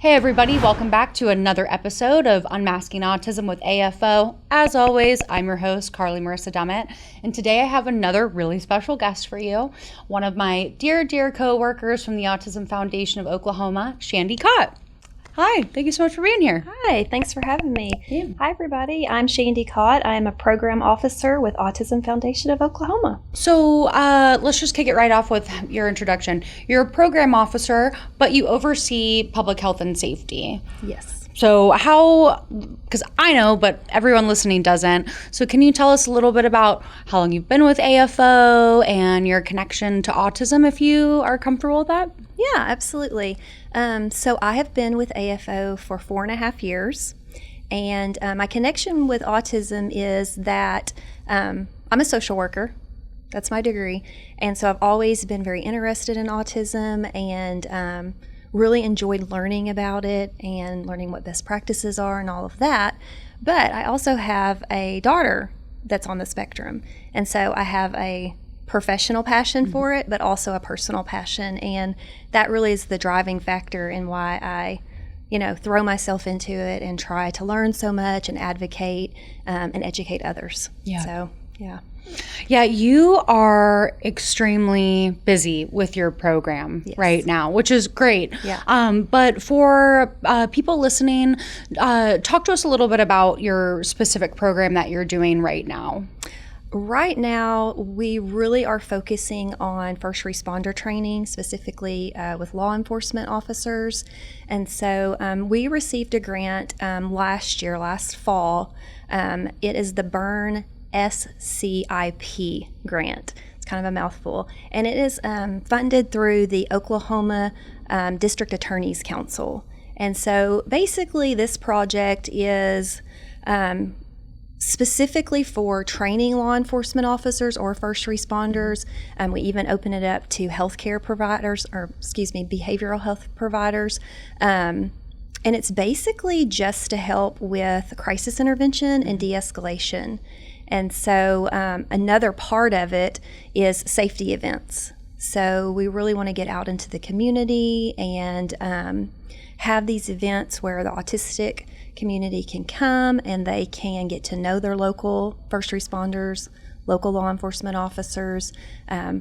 Hey everybody, welcome back to another episode of Unmasking Autism with AFO. As always, I'm your host, Carly Marissa Dummett, and today I have another really special guest for you, one of my dear co-workers from the Autism Foundation of Oklahoma, Shandy Cott. Hi, thank you so much for being here. Hi, thanks for having me. Yeah. Hi everybody, I'm Shandy Cott. I am a program officer with Autism Foundation of Oklahoma. So let's just kick it right off with your introduction. You're a program officer, but you oversee public health and safety. Yes. So how, because I know, but everyone listening doesn't. So can you tell us a little bit about how long you've been with AFO and your connection to autism, if you are comfortable with that? Yeah, absolutely. So I have been with AFO for 4.5 years. And my connection with autism is that I'm a social worker. That's my degree. And so I've always been very interested in autism and really enjoyed learning about it and learning what best practices are and all of that. But I also have a daughter that's on the spectrum. And so I have a professional passion for it, but also a personal passion. And that really is the driving factor in why I throw myself into it and try to learn so much and advocate and educate others. Yeah. So, yeah. Yeah, you are extremely busy with your program right now, which is great. Yeah. But for people listening, talk to us a little bit about your specific program that you're doing right now. Right now, we really are focusing on first responder training, specifically with law enforcement officers. And so we received a grant last fall. It is the Burn SCIP grant. It's kind of a mouthful. And it is funded through the Oklahoma District Attorney's Council. And so basically this project is specifically for training law enforcement officers or first responders. We even open it up to healthcare providers, behavioral health providers. And it's basically just to help with crisis intervention and de-escalation. And so another part of it is safety events. So we really want to get out into the community and have these events where the autistic community can come and they can get to know their local first responders, local law enforcement officers.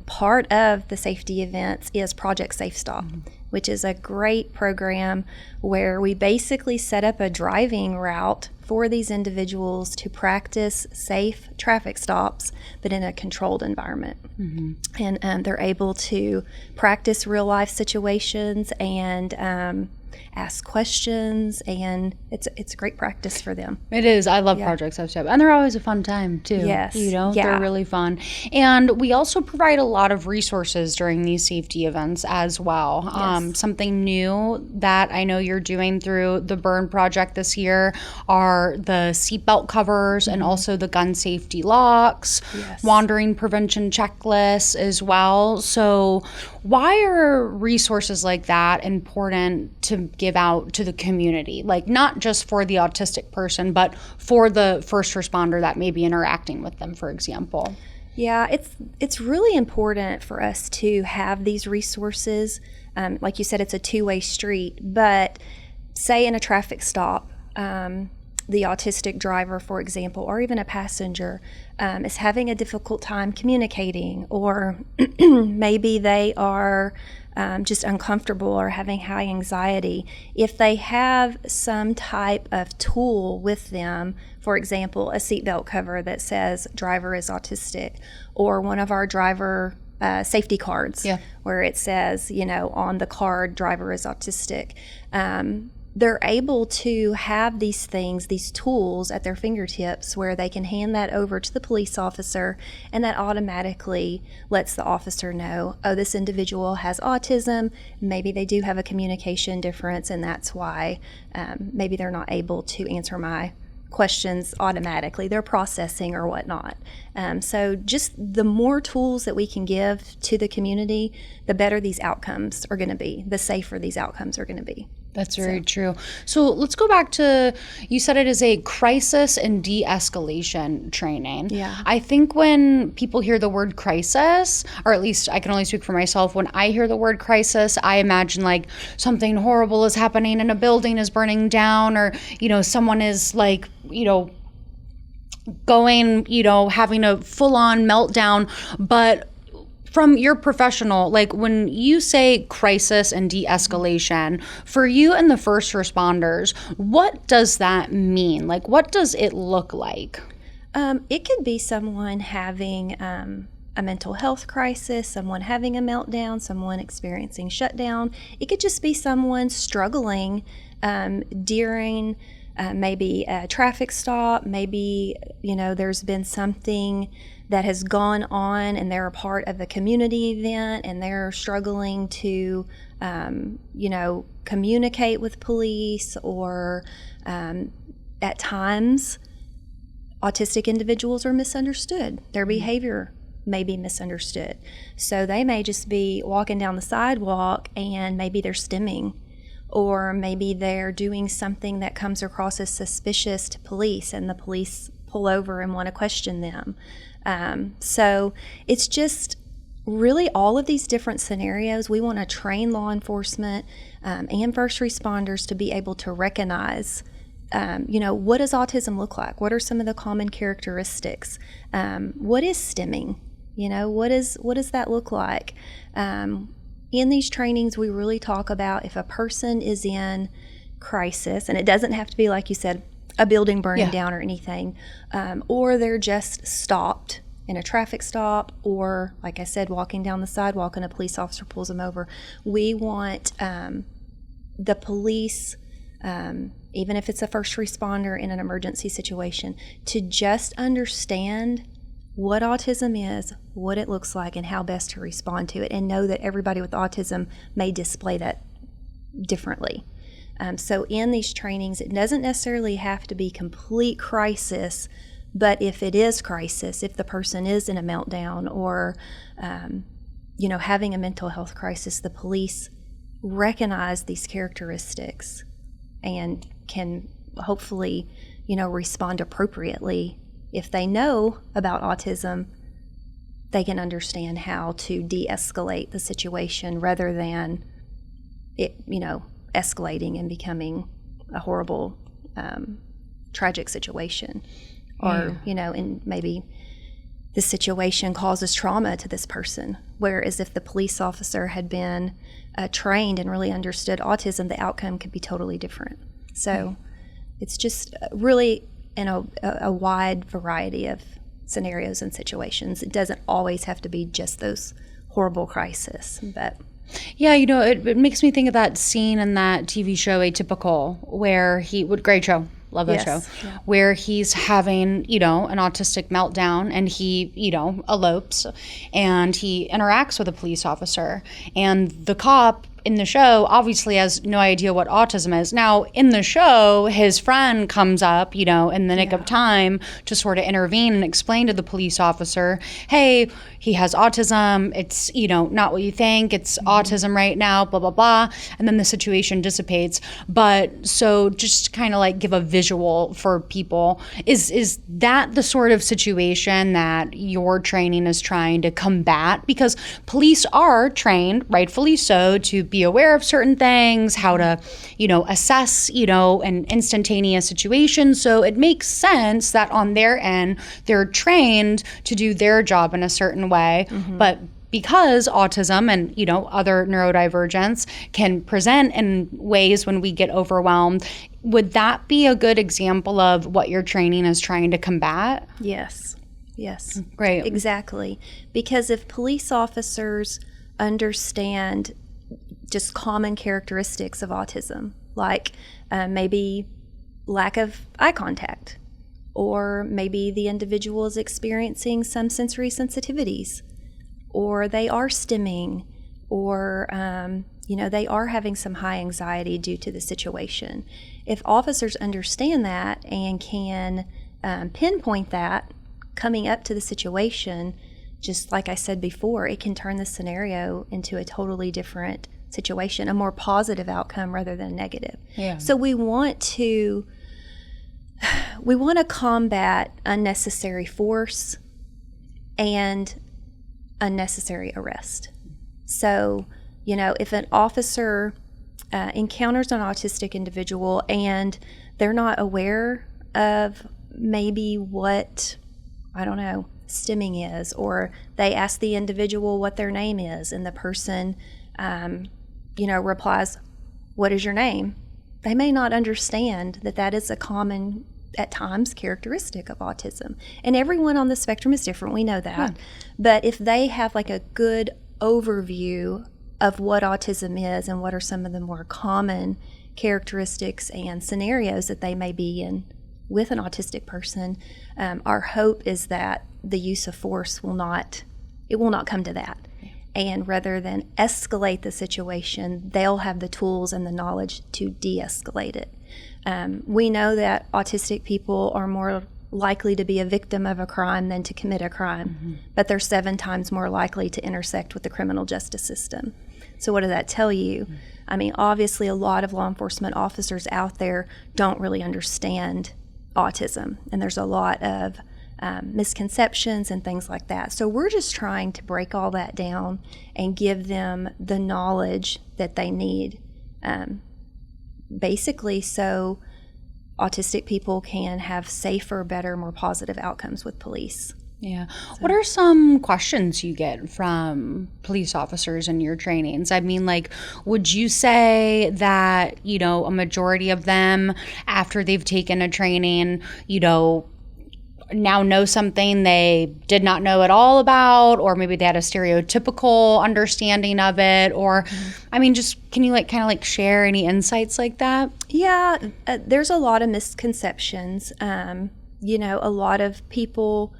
Part of the safety events is Project Safe Stop, which is a great program where we basically set up a driving route for these individuals to practice safe traffic stops, but in a controlled environment. And they're able to practice real life situations and ask questions, and it's great practice for them. It is. I love Project Safe Step, and they're always a fun time too. Yes. They're really fun. And we also provide a lot of resources during these safety events as well. Yes. Something new that I know you're doing through the Burn Project this year are the seatbelt covers and also the gun safety locks, wandering prevention checklists as well. So why are resources like that important to give out to the community? Like not just for the autistic person, but for the first responder that may be interacting with them, for example. Yeah, it's really important for us to have these resources. Like you said, it's a two-way street, but say in a traffic stop, the autistic driver, for example, or even a passenger is having a difficult time communicating, or maybe they are just uncomfortable or having high anxiety. If they have some type of tool with them, for example, a seatbelt cover that says driver is autistic, or one of our driver safety cards where it says, on the card, driver is autistic, they're able to have these things, these tools at their fingertips where they can hand that over to the police officer, and that automatically lets the officer know, oh, this individual has autism, maybe they do have a communication difference, and that's why maybe they're not able to answer my questions automatically. They're processing or whatnot. So just the more tools that we can give to the community, the better these outcomes are going to be, the safer these outcomes are going to be. That's very true. So let's go back to, you said it is a crisis and de-escalation training. Yeah. I think when people hear the word crisis, or at least I can only speak for myself, when I hear the word crisis, I imagine like something horrible is happening and a building is burning down, or, someone is like, going, having a full-on meltdown. But from your professional, like when you say crisis and de-escalation, for you and the first responders, what does that mean? Like, what does it look like? It could be someone having a mental health crisis, someone having a meltdown, someone experiencing shutdown. It could just be someone struggling during maybe a traffic stop. Maybe, there's been something that has gone on and they're a part of a community event and they're struggling to, communicate with police, or at times autistic individuals are misunderstood. Their behavior may be misunderstood. So they may just be walking down the sidewalk and maybe they're stimming, or maybe they're doing something that comes across as suspicious to police and the police pull over and want to question them. So it's just really all of these different scenarios. We want to train law enforcement and first responders to be able to recognize, what does autism look like? What are some of the common characteristics? What is stimming? What does that look like? In these trainings, we really talk about if a person is in crisis, and it doesn't have to be, like you said, a building burning down or anything, or they're just stopped in a traffic stop, or, like I said, walking down the sidewalk and a police officer pulls them over. We want the police, even if it's a first responder in an emergency situation, to just understand what autism is, what it looks like, and how best to respond to it, and know that everybody with autism may display that differently. So in these trainings, it doesn't necessarily have to be complete crisis, but if it is crisis, if the person is in a meltdown or, having a mental health crisis, the police recognize these characteristics and can hopefully, respond appropriately. If they know about autism, they can understand how to de-escalate the situation rather than it, escalating and becoming a horrible, tragic situation. Or, and maybe the situation causes trauma to this person. Whereas if the police officer had been trained and really understood autism, the outcome could be totally different. So it's just really in a wide variety of scenarios and situations. It doesn't always have to be just those horrible crises, but... Yeah, it makes me think of that scene in that TV show, Atypical, where great show, love that show, where he's having, an autistic meltdown and he, elopes and he interacts with a police officer, and the cop in the show obviously has no idea what autism is. Now, in the show, his friend comes up, in the nick of time to sort of intervene and explain to the police officer, hey, he has autism. It's, not what you think. It's autism right now, blah, blah, blah. And then the situation dissipates. But so just kind of like give a visual for people. Is that the sort of situation that your training is trying to combat? Because police are trained, rightfully so, to be aware of certain things, how to, assess, an instantaneous situation. So it makes sense that on their end, they're trained to do their job in a certain way. Mm-hmm. But because autism and, other neurodivergence can present in ways when we get overwhelmed, would that be a good example of what your training is trying to combat? Yes. Great. Exactly. Because if police officers understand just common characteristics of autism, like maybe lack of eye contact, or maybe the individual is experiencing some sensory sensitivities, or they are stimming, or they are having some high anxiety due to the situation. If officers understand that and can pinpoint that coming up to the situation, just like I said before, it can turn the scenario into a totally different situation, a more positive outcome rather than negative. Yeah. So we want to combat unnecessary force and unnecessary arrest. So, if an officer encounters an autistic individual and they're not aware of maybe what, I don't know, stimming is, or they ask the individual what their name is and the person, replies, "What is your name?" They may not understand that is a common, at times, characteristic of autism. And everyone on the spectrum is different, we know that. Yeah. But if they have like a good overview of what autism is and what are some of the more common characteristics and scenarios that they may be in with an autistic person, our hope is that the use of force will not come to that. And rather than escalate the situation, they'll have the tools and the knowledge to de-escalate it. We know that autistic people are more likely to be a victim of a crime than to commit a crime, but they're 7 times more likely to intersect with the criminal justice system. So what does that tell you? I mean, obviously a lot of law enforcement officers out there don't really understand autism, and there's a lot of misconceptions and things like that. So we're just trying to break all that down and give them the knowledge that they need, basically so autistic people can have safer, better, more positive outcomes with police. Yeah. What are some questions you get from police officers in your trainings? I mean, like, would you say that, a majority of them, after they've taken a training, now know something they did not know at all about, or maybe they had a stereotypical understanding of it, or, I mean, just can you kind of share any insights like that? Yeah, there's a lot of misconceptions. A lot of people,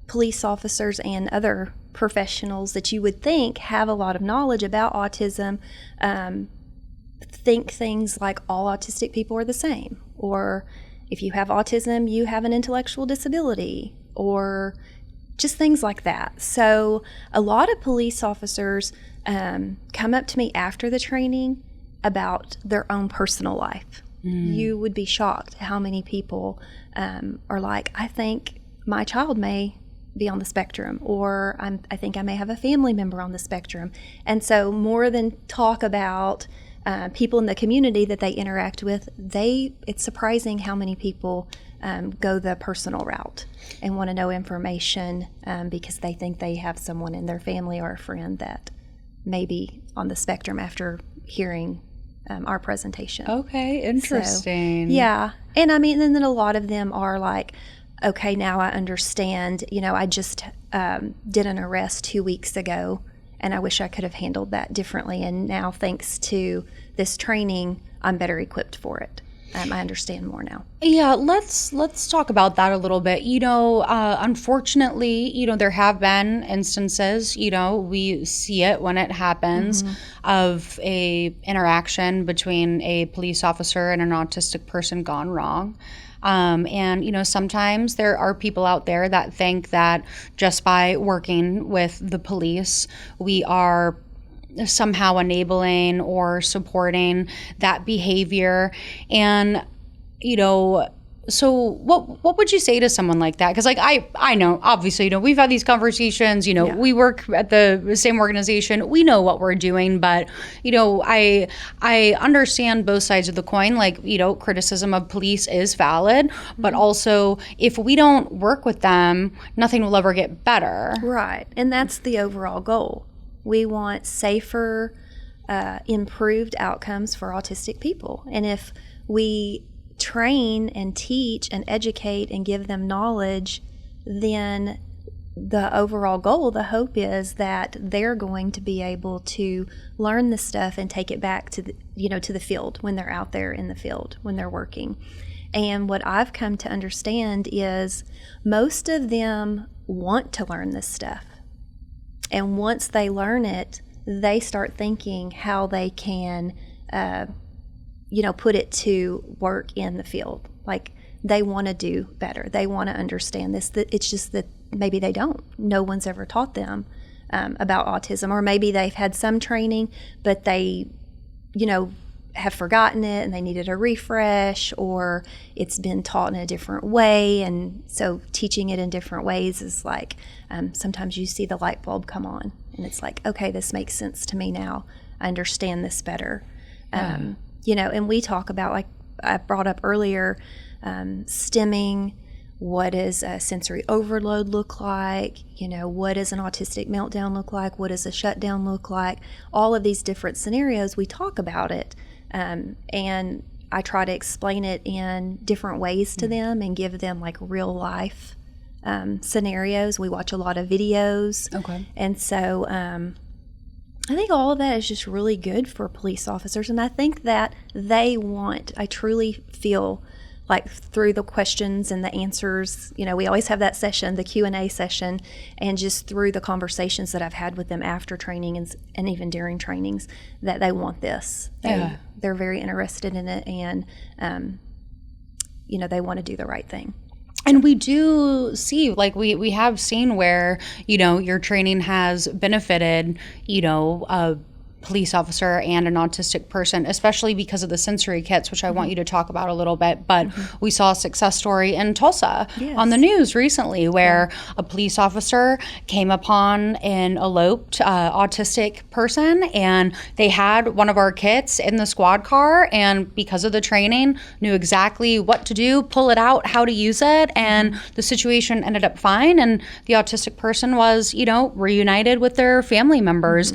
police officers and other professionals that you would think have a lot of knowledge about autism, think things like all autistic people are the same, or if you have autism, you have an intellectual disability, or just things like that. So a lot of police officers come up to me after the training about their own personal life. You would be shocked how many people are like, I think my child may be on the spectrum, or I think I may have a family member on the spectrum. And so more than talk about people in the community that they interact with, it's surprising how many people go the personal route and want to know information because they think they have someone in their family or a friend that may be on the spectrum after hearing our presentation. Okay, interesting. So, yeah. And I mean, and then a lot of them are like, okay, now I understand, I just did an arrest 2 weeks ago, and I wish I could have handled that differently. And now, thanks to this training, I'm better equipped for it. I understand more now. Yeah, let's talk about that a little bit. Unfortunately, there have been instances, we see it when it happens, of a interaction between a police officer and an autistic person gone wrong. And sometimes there are people out there that think that just by working with the police, we are somehow enabling or supporting that behavior. And, so what would you say to someone like that? Because I know, obviously, we've had these conversations, we work at the same organization, we know what we're doing, but, I understand both sides of the coin. Criticism of police is valid, but also if we don't work with them, nothing will ever get better. Right. And that's the overall goal. We want safer, improved outcomes for autistic people. And if we train and teach and educate and give them knowledge, then the overall goal, the hope is that they're going to be able to learn this stuff and take it back to the field when they're out there in the field, when they're working. And what I've come to understand is most of them want to learn this stuff. And once they learn it, they start thinking how they can put it to work in the field. Like, they want to do better. They want to understand this. It's just that maybe they don't. No one's ever taught them about autism, or maybe they've had some training, but they, have forgotten it and they needed a refresh, or it's been taught in a different way. And so teaching it in different ways is like, sometimes you see the light bulb come on and it's like, okay, this makes sense to me now. I understand this better. And we talk about, like I brought up earlier, stemming. What does a sensory overload look like? What does an autistic meltdown look like? What does a shutdown look like? All of these different scenarios, we talk about it. And I try to explain it in different ways to them and give them like real life scenarios. We watch a lot of videos. Okay. And so I think all of that is just really good for police officers. And I think that I truly feel like through the questions and the answers, we always have that session, the Q&A session, and just through the conversations that I've had with them after training and even during trainings, that they want this. They're very interested in it, and, they want to do the right thing. And we do see, like we have seen where, your training has benefited, a police officer and an autistic person, especially because of the sensory kits, which I want you to talk about a little bit. But we saw a success story in Tulsa on the news recently where a police officer came upon an eloped autistic person, and they had one of our kits in the squad car, and because of the training, knew exactly what to do, pull it out, how to use it, and the situation ended up fine. And the autistic person was, reunited with their family members,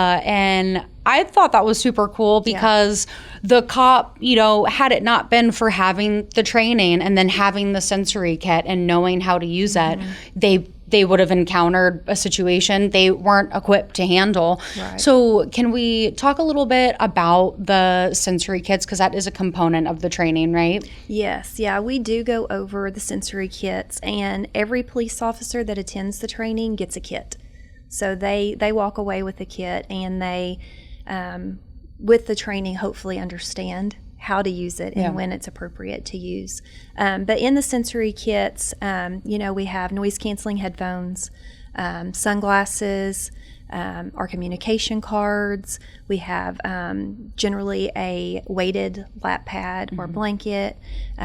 and I thought that was super cool because the cop, had it not been for having the training and then having the sensory kit and knowing how to use it, they would have encountered a situation they weren't equipped to handle. Right. So can we talk a little bit about the sensory kits, because that is a component of the training, right? Yes. Yeah, we do go over the sensory kits, and every police officer that attends the training gets a kit. So they walk away with a kit, and they, with the training, hopefully understand how to use it and when it's appropriate to use. But in the sensory kits, we have noise-canceling headphones, sunglasses, our communication cards. We have generally a weighted lap pad or blanket.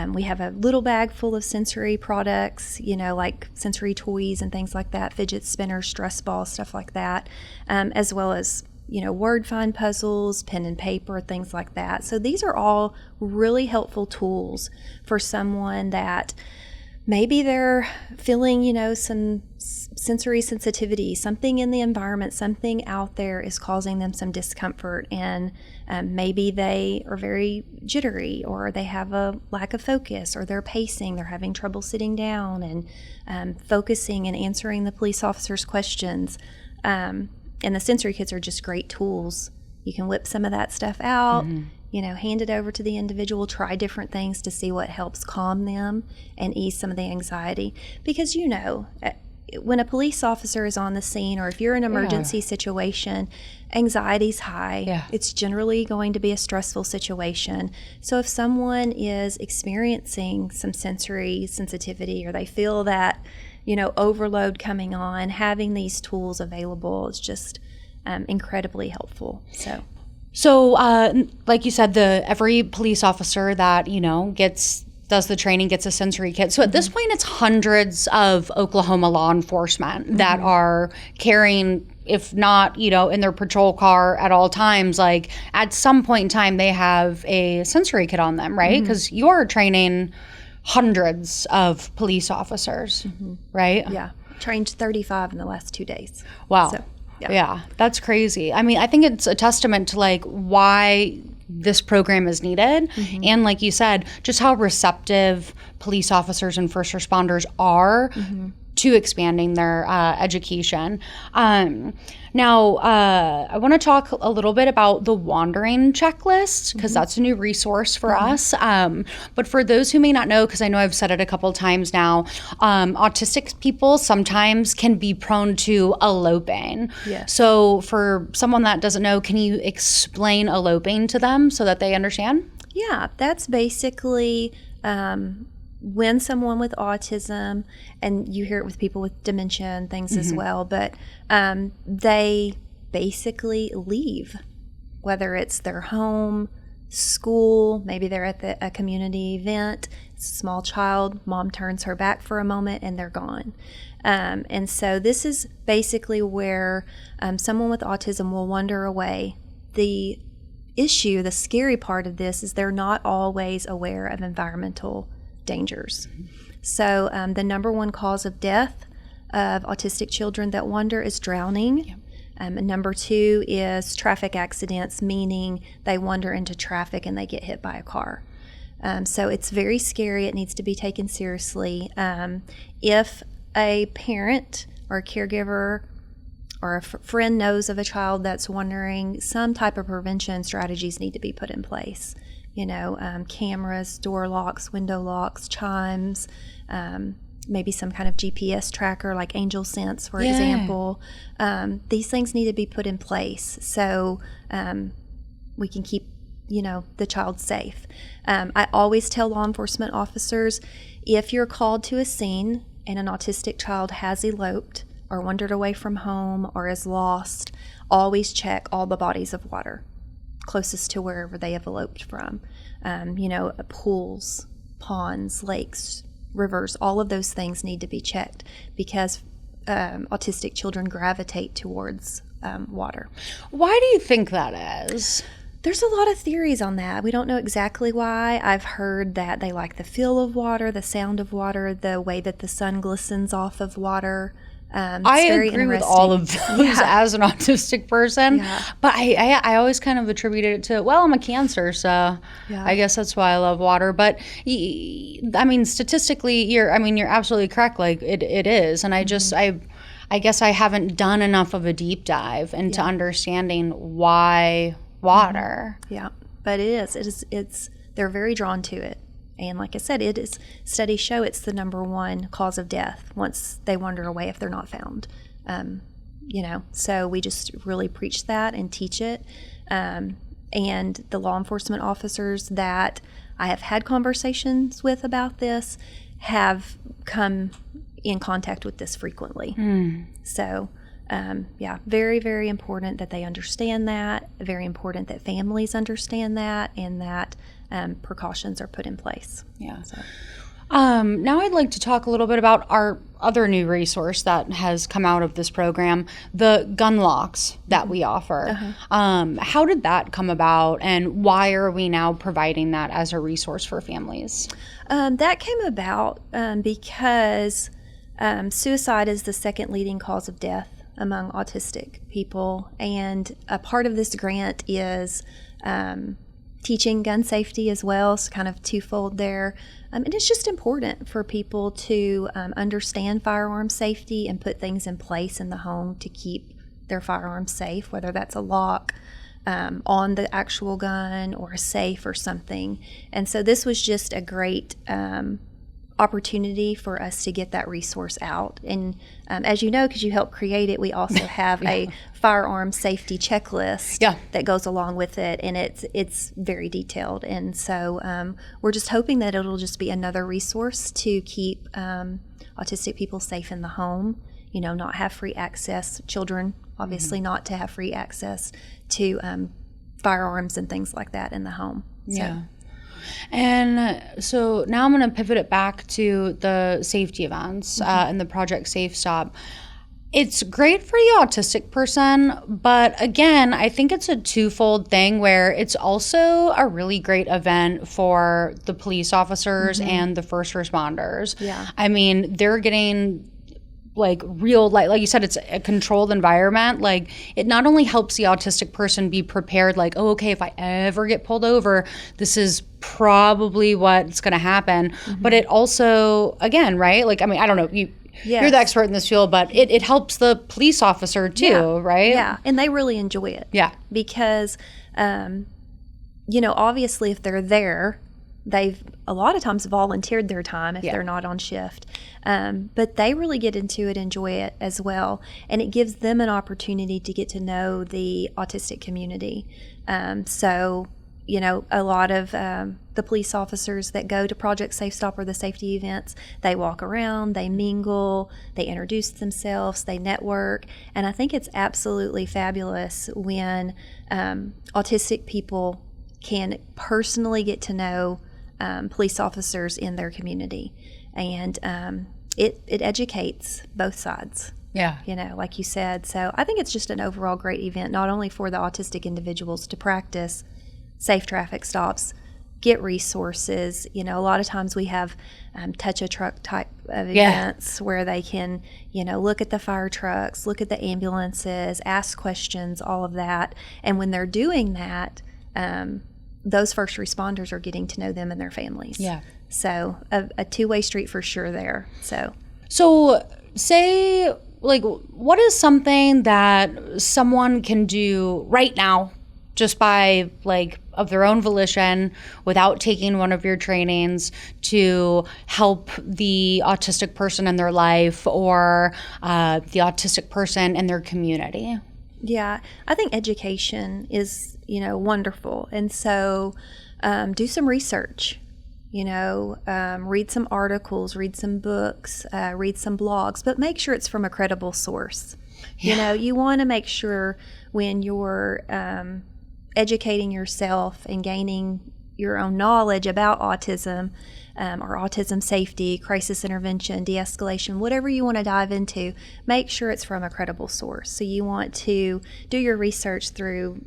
We have a little bag full of sensory products, like sensory toys and things like that, fidget spinners, stress balls, stuff like that, as well as word find puzzles, pen and paper, things like that. So these are all really helpful tools for someone that maybe they're feeling, some sensory sensitivity, something in the environment, something out there is causing them some discomfort, and maybe they are very jittery, or they have a lack of focus, or they're pacing, they're having trouble sitting down and focusing and answering the police officer's questions. And the sensory kits are just great tools. You can whip some of that stuff out, hand it over to the individual, try different things to see what helps calm them and ease some of the anxiety. Because, when a police officer is on the scene, or if you're in an emergency situation, anxiety's high. Yeah. It's generally going to be a stressful situation. So if someone is experiencing some sensory sensitivity, or they feel that overload coming on, having these tools available is just incredibly helpful. So like you said, every police officer that, does the training gets a sensory kit. So at this point, it's hundreds of Oklahoma law enforcement that are carrying, if not, in their patrol car at all times, like at some point in time, they have a sensory kit on them, right? Because you're training hundreds of police officers, right? Yeah. Trained 35 in the last 2 days. Wow. So, yeah, that's crazy. I mean, I think it's a testament to like why this program is needed. And like you said, just how receptive police officers and first responders are to expanding their education. Now, I want to talk a little bit about the wandering checklist, because that's a new resource for us. But for those who may not know, because I know I've said it a couple of times now, autistic people sometimes can be prone to eloping. Yes. So for someone that doesn't know, can you explain eloping to them so that they understand? Yeah, that's basically when someone with autism, and you hear it with people with dementia and things as well, but they basically leave, whether it's their home, school, maybe they're at a community event, it's a small child, mom turns her back for a moment and they're gone. And so this is basically where someone with autism will wander away. The issue, the scary part of this is they're not always aware of environmental dangers. So the number one cause of death of autistic children that wander is drowning. Yep. And number two is traffic accidents, meaning they wander into traffic and they get hit by a car. So it's very scary. It needs to be taken seriously. If a parent or a caregiver or a friend knows of a child that's wandering, some type of prevention strategies need to be put in place. Cameras, door locks, window locks, chimes, maybe some kind of GPS tracker like Angel Sense, for example. These things need to be put in place so we can keep, the child safe. I always tell law enforcement officers, if you're called to a scene and an autistic child has eloped or wandered away from home or is lost, always check all the bodies of water closest to wherever they have eloped from. Pools, ponds, lakes, rivers, all of those things need to be checked because autistic children gravitate towards water. Why do you think that is? There's a lot of theories on that. We don't know exactly why. I've heard that they like the feel of water, the sound of water, the way that the sun glistens off of water. I agree with all of those as an autistic person, but I always kind of attributed it to, I'm a Cancer, so I guess that's why I love water. But I mean, statistically, you're absolutely correct. Like it is, and I guess I haven't done enough of a deep dive into understanding why water. Yeah, but they're very drawn to it. And like I said, studies show it's the number one cause of death once they wander away if they're not found. So we just really preach that and teach it. And the law enforcement officers that I have had conversations with about this have come in contact with this frequently. So, very, very important that they understand that, very important that families understand that, and that precautions are put in place. Yeah. So. Now I'd like to talk a little bit about our other new resource that has come out of this program, the gun locks that we offer. How did that come about, and why are we now providing that as a resource for families? That came about because suicide is the second leading cause of death among autistic people, and a part of this grant is teaching gun safety as well, so kind of twofold there. And it's just important for people to understand firearm safety and put things in place in the home to keep their firearms safe, whether that's a lock on the actual gun or a safe or something. And so this was just a great opportunity for us to get that resource out. And as you know, because you helped create it, we also have a firearm safety checklist that goes along with it, and it's very detailed. And so we're just hoping that it'll just be another resource to keep autistic people safe in the home, not have free access, children obviously not to have free access to firearms and things like that in the home. Yeah. And so now I'm going to pivot it back to the safety events and the Project Safe Stop. It's great for the autistic person, but again, I think it's a twofold thing where it's also a really great event for the police officers and the first responders. Yeah. I mean, they're getting real, like you said, it's a controlled environment. Like, it not only helps the autistic person be prepared, like, oh, okay, if I ever get pulled over, this is probably what's going to happen. But it also, again, right? Like, I mean, I don't know, you're the expert in this field, but it helps the police officer too, right? Yeah, and they really enjoy it. Yeah. Because, obviously if they're there, they've a lot of times volunteered their time if they're not on shift. But they really get into it, enjoy it as well. And it gives them an opportunity to get to know the autistic community. So, a lot of the police officers that go to Project Safe Stop or the safety events, they walk around, they mingle, they introduce themselves, they network. And I think it's absolutely fabulous when autistic people can personally get to know police officers in their community. And it educates both sides. Yeah. Like you said. So I think it's just an overall great event, not only for the autistic individuals to practice safe traffic stops, get resources. A lot of times we have touch a truck type of events where they can, look at the fire trucks, look at the ambulances, ask questions, all of that. And when they're doing that, those first responders are getting to know them and their families. Yeah. So a two-way street for sure there. So say, like, what is something that someone can do right now just by, like, of their own volition without taking one of your trainings to help the autistic person in their life or the autistic person in their community? Yeah, I think education is, wonderful. And so do some research, read some articles, read some books, read some blogs, but make sure it's from a credible source. Yeah. You want to make sure when you're educating yourself and gaining your own knowledge about autism or autism safety, crisis intervention, de-escalation, whatever you want to dive into, make sure it's from a credible source. So you want to do your research through,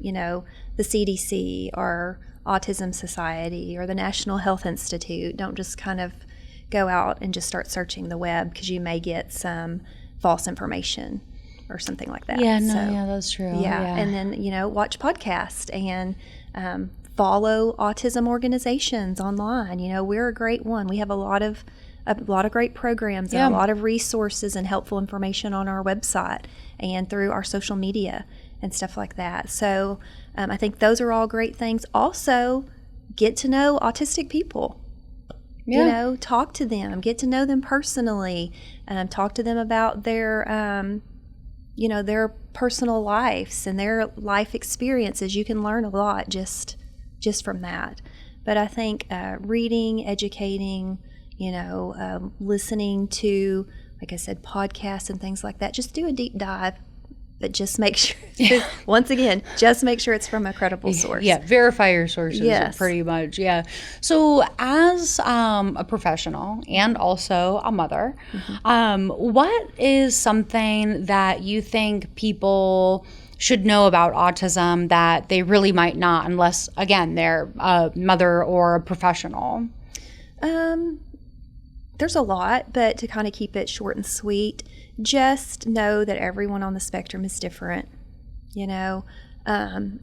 the CDC or Autism Society or the National Health Institute. Don't just kind of go out and just start searching the web, because you may get some false information or something like that. Yeah, that's true. Yeah, and then, watch podcasts and follow autism organizations online. We're a great one. We have a lot of great programs and a lot of resources and helpful information on our website and through our social media and stuff like that. So I think those are all great things. Also, get to know autistic people. Yeah. Talk to them, get to know them personally, talk to them about their their personal lives and their life experiences. You can learn a lot just from that. But I think reading, educating, listening to, like I said, podcasts and things like that, just do a deep dive. But just make sure, once again, just make sure it's from a credible source. Yeah, verify your sources. Yes. Pretty much. Yeah. So as a professional and also a mother, what is something that you think people should know about autism that they really might not, unless, again, they're a mother or a professional? There's a lot, but to kind of keep it short and sweet, just know that everyone on the spectrum is different.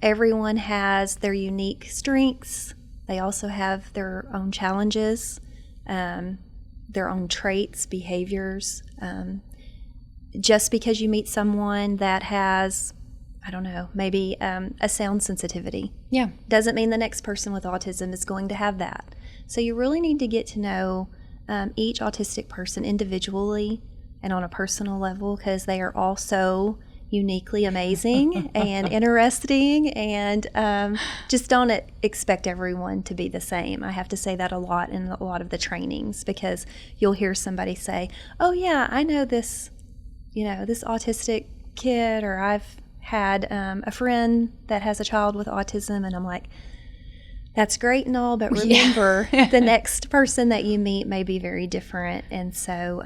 Everyone has their unique strengths. They also have their own challenges, their own traits, behaviors. Just because you meet someone that has, I don't know, maybe a sound sensitivity, doesn't mean the next person with autism is going to have that. So you really need to get to know each autistic person individually and on a personal level, because they are all so uniquely amazing and interesting, and just don't expect everyone to be the same. I have to say that a lot in a lot of the trainings, because you'll hear somebody say, oh yeah, I know this, this autistic kid, or I've had a friend that has a child with autism, and I'm like, that's great and all, but remember the next person that you meet may be very different. And so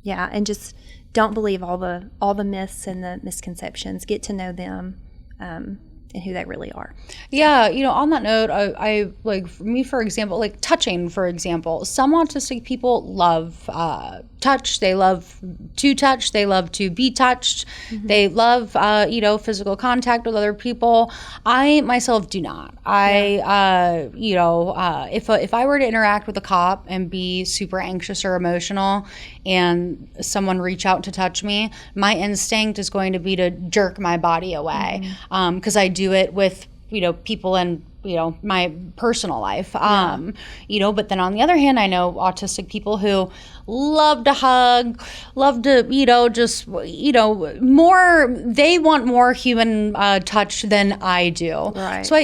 and just don't believe all the myths and the misconceptions. Get to know them and who they really are. Yeah, on that note, I like, for me, for example, like touching, for example, some autistic people love touch. They love to touch. They love to be touched. Mm-hmm. They love, physical contact with other people. I myself do not. If I were to interact with a cop and be super anxious or emotional, and someone reach out to touch me, my instinct is going to be to jerk my body away, because I do it with people in my personal life. But then on the other hand, I know autistic people who love to hug, love to more. They want more human touch than I do. Right. So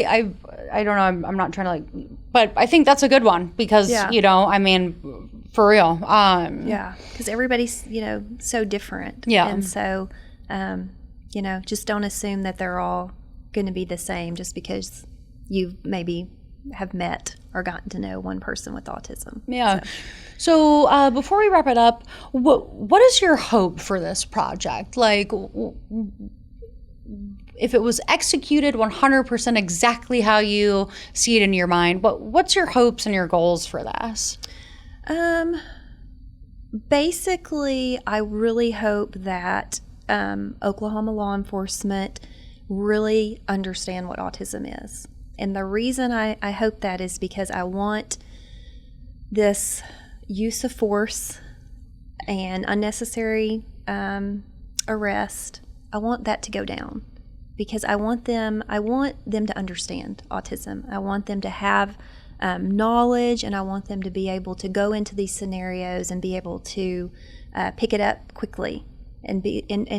I don't know, I'm not trying to but I think that's a good one because, I mean, for real. Because everybody's, so different. Yeah. And so, just don't assume that they're all going to be the same just because you maybe have met or gotten to know one person with autism. Yeah. So before we wrap it up, what is your hope for this project? Like, if it was executed 100% exactly how you see it in your mind, what's your hopes and your goals for this? Basically, I really hope that Oklahoma law enforcement really understand what autism is. And the reason I hope that is because I want this use of force and unnecessary arrest, I want that to go down. Because I want them to understand autism. I want them to have knowledge, and I want them to be able to go into these scenarios and be able to pick it up quickly and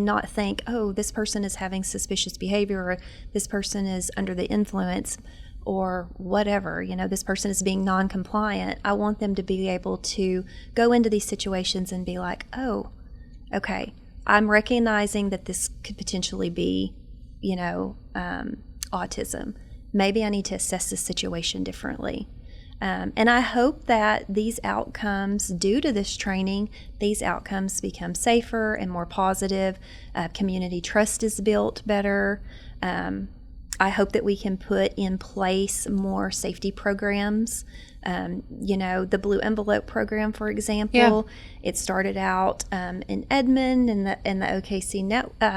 not think, oh, this person is having suspicious behavior, or this person is under the influence, or whatever. This person is being non-compliant. I want them to be able to go into these situations and be like, oh, okay, I'm recognizing that this could potentially be autism. Maybe I need to assess this situation differently. And I hope that these outcomes, due to this training, these outcomes become safer and more positive. Community trust is built better. I hope that we can put in place more safety programs. The Blue Envelope program, for example, it started out in Edmond in the OKC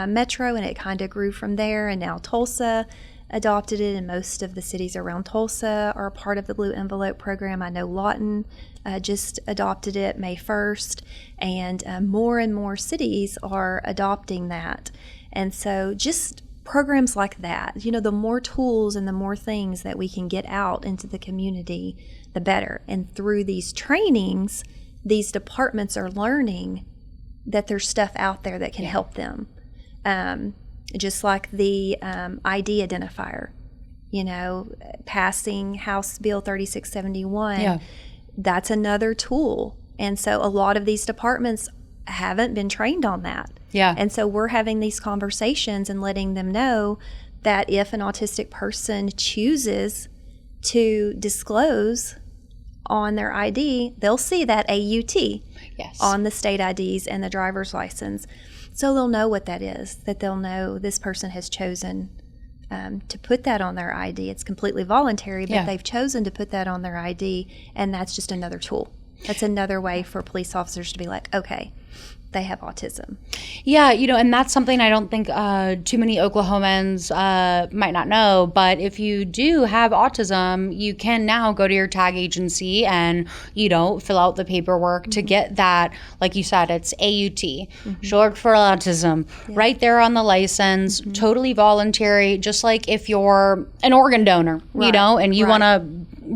Metro, and it kind of grew from there. And now Tulsa adopted it, and most of the cities around Tulsa are a part of the Blue Envelope program. I know Lawton just adopted it May 1st, and more and more cities are adopting that. And so just programs like that, the more tools and the more things that we can get out into the community, the better. And through these trainings, these departments are learning that there's stuff out there that can help them. Just like the ID identifier, passing House Bill 3671, that's another tool. And so a lot of these departments haven't been trained on that. Yeah. And so we're having these conversations and letting them know that if an autistic person chooses to disclose on their ID, they'll see that AUT on the state IDs and the driver's license. So they'll know what that is, that they'll know this person has chosen to put that on their ID. It's completely voluntary, but they've chosen to put that on their ID, and that's just another tool. That's another way for police officers to be like, okay, they have autism. Yeah, and that's something I don't think too many Oklahomans might not know. But if you do have autism, you can now go to your tag agency and, fill out the paperwork to get that. Like you said, it's AUT, short for autism, right there on the license, totally voluntary, just like if you're an organ donor, and you want to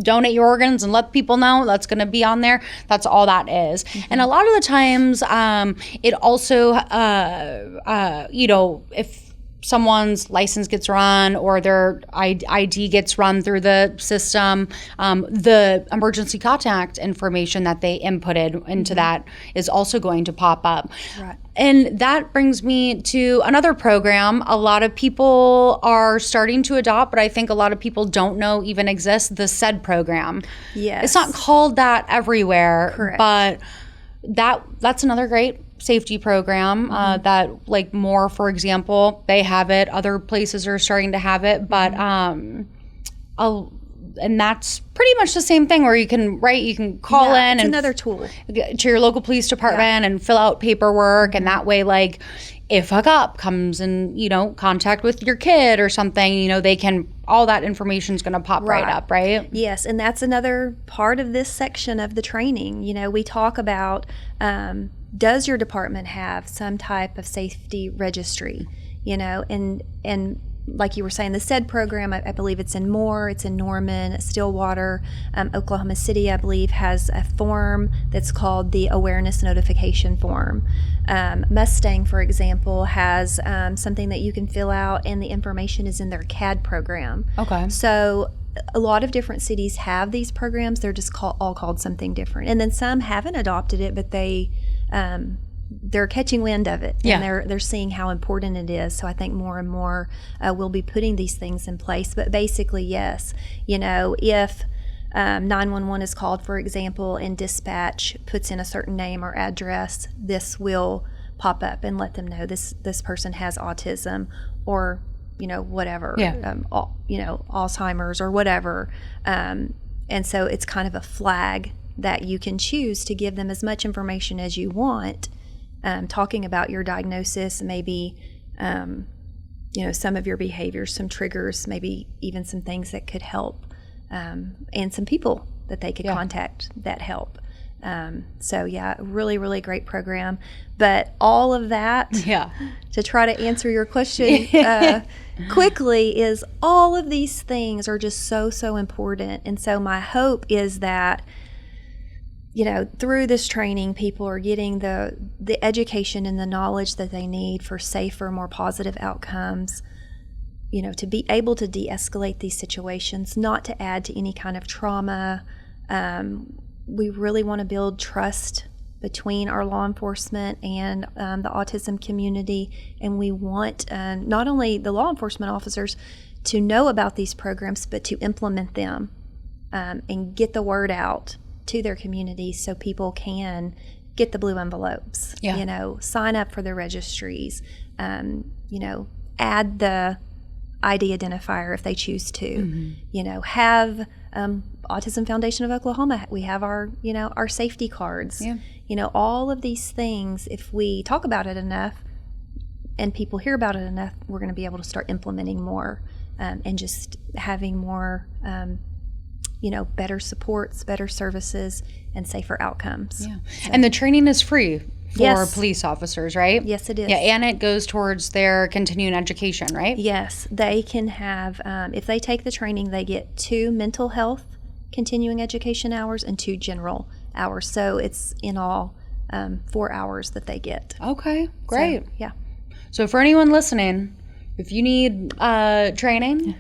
donate your organs and let people know, that's going to be on there. That's all that is. And a lot of the times, it also, if someone's license gets run or their ID gets run through the system, the emergency contact information that they inputted into that is also going to pop up. Right. And that brings me to another program a lot of people are starting to adopt, but I think a lot of people don't know even exists, the SED program. Yes. It's not called that everywhere. Correct. But that's another great safety program that, like, Moore, for example, they have it. Other places are starting to have it, but and that's pretty much the same thing where you can call in and another tool to your local police department and fill out paperwork, and that way, like, if a cop comes in, contact with your kid or something, they can, all that information is going to pop right up, right? Yes, and that's another part of this section of the training. We talk about, does your department have some type of safety registry, and like you were saying, the SED program, I believe it's in Moore, it's in Norman, Stillwater, Oklahoma City, I believe, has a form that's called the Awareness Notification Form. Mustang, for example, has something that you can fill out, and the information is in their CAD program. Okay. So a lot of different cities have these programs. They're just all called something different. And then some haven't adopted it, but they're catching wind of it, and they're seeing how important it is. So I think more and more will be putting these things in place. But basically, yes, if 911 is called, for example, and dispatch puts in a certain name or address, this will pop up and let them know this person has autism, or whatever, Alzheimer's or whatever. And so it's kind of a flag that you can choose to give them as much information as you want, talking about your diagnosis, maybe, some of your behaviors, some triggers, maybe even some things that could help, and some people that they could contact that help. So really, really great program. But all of that, to try to answer your question quickly, is all of these things are just so, so important. And so my hope is that, through this training, people are getting the education and the knowledge that they need for safer, more positive outcomes, to be able to de-escalate these situations, not to add to any kind of trauma. We really want to build trust between our law enforcement and the autism community, and we want not only the law enforcement officers to know about these programs, but to implement them and get the word out to their communities so people can get the blue envelopes, sign up for the registries, add the ID identifier if they choose to, have Autism Foundation of Oklahoma, we have our safety cards, all of these things. If we talk about it enough and people hear about it enough, we're going to be able to start implementing more, and just having more, better supports, better services, and safer outcomes. Yeah. So. And the training is free for police officers, right? Yes, it is. Yeah, and it goes towards their continuing education, right? Yes. They can have, if they take the training, they get 2 mental health continuing education hours and 2 general hours. So it's in all 4 hours that they get. Okay, great. So, So for anyone listening, if you need training,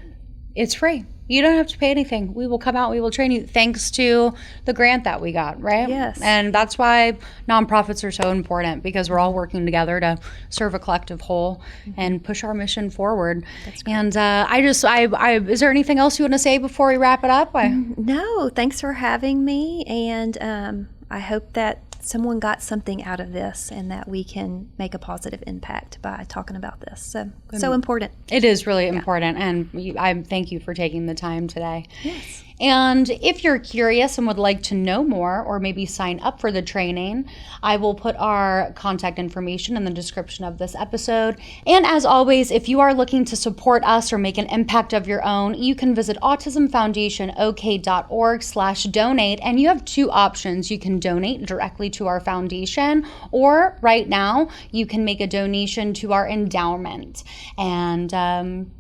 it's free. You don't have to pay anything. We will come out, we will train you, thanks to the grant that we got, right? Yes. And that's why nonprofits are so important, because we're all working together to serve a collective whole and push our mission forward. That's great. And is there anything else you want to say before we wrap it up? No, thanks for having me. And I hope that someone got something out of this and that we can make a positive impact by talking about this. So important. It is really important, and I thank you for taking the time today. Yes. And if you're curious and would like to know more or maybe sign up for the training, I will put our contact information in the description of this episode. And as always, if you are looking to support us or make an impact of your own, you can visit autismfoundationok.org/donate, and you have 2 options. You can donate directly to our foundation, or right now you can make a donation to our endowment and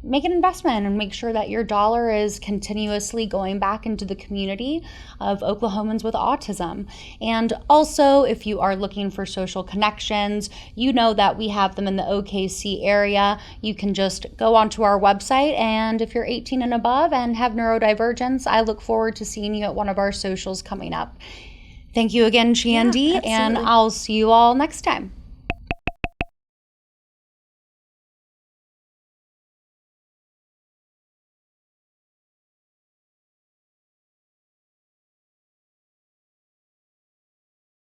make an investment and make sure that your dollar is continuously going back into the community of Oklahomans with autism. And also, if you are looking for social connections, you know that we have them in the OKC area. You can just go onto our website, and if you're 18 and above and have neurodivergence, I look forward to seeing you at one of our socials coming up. Thank you again, Shandy, and I'll see you all next time.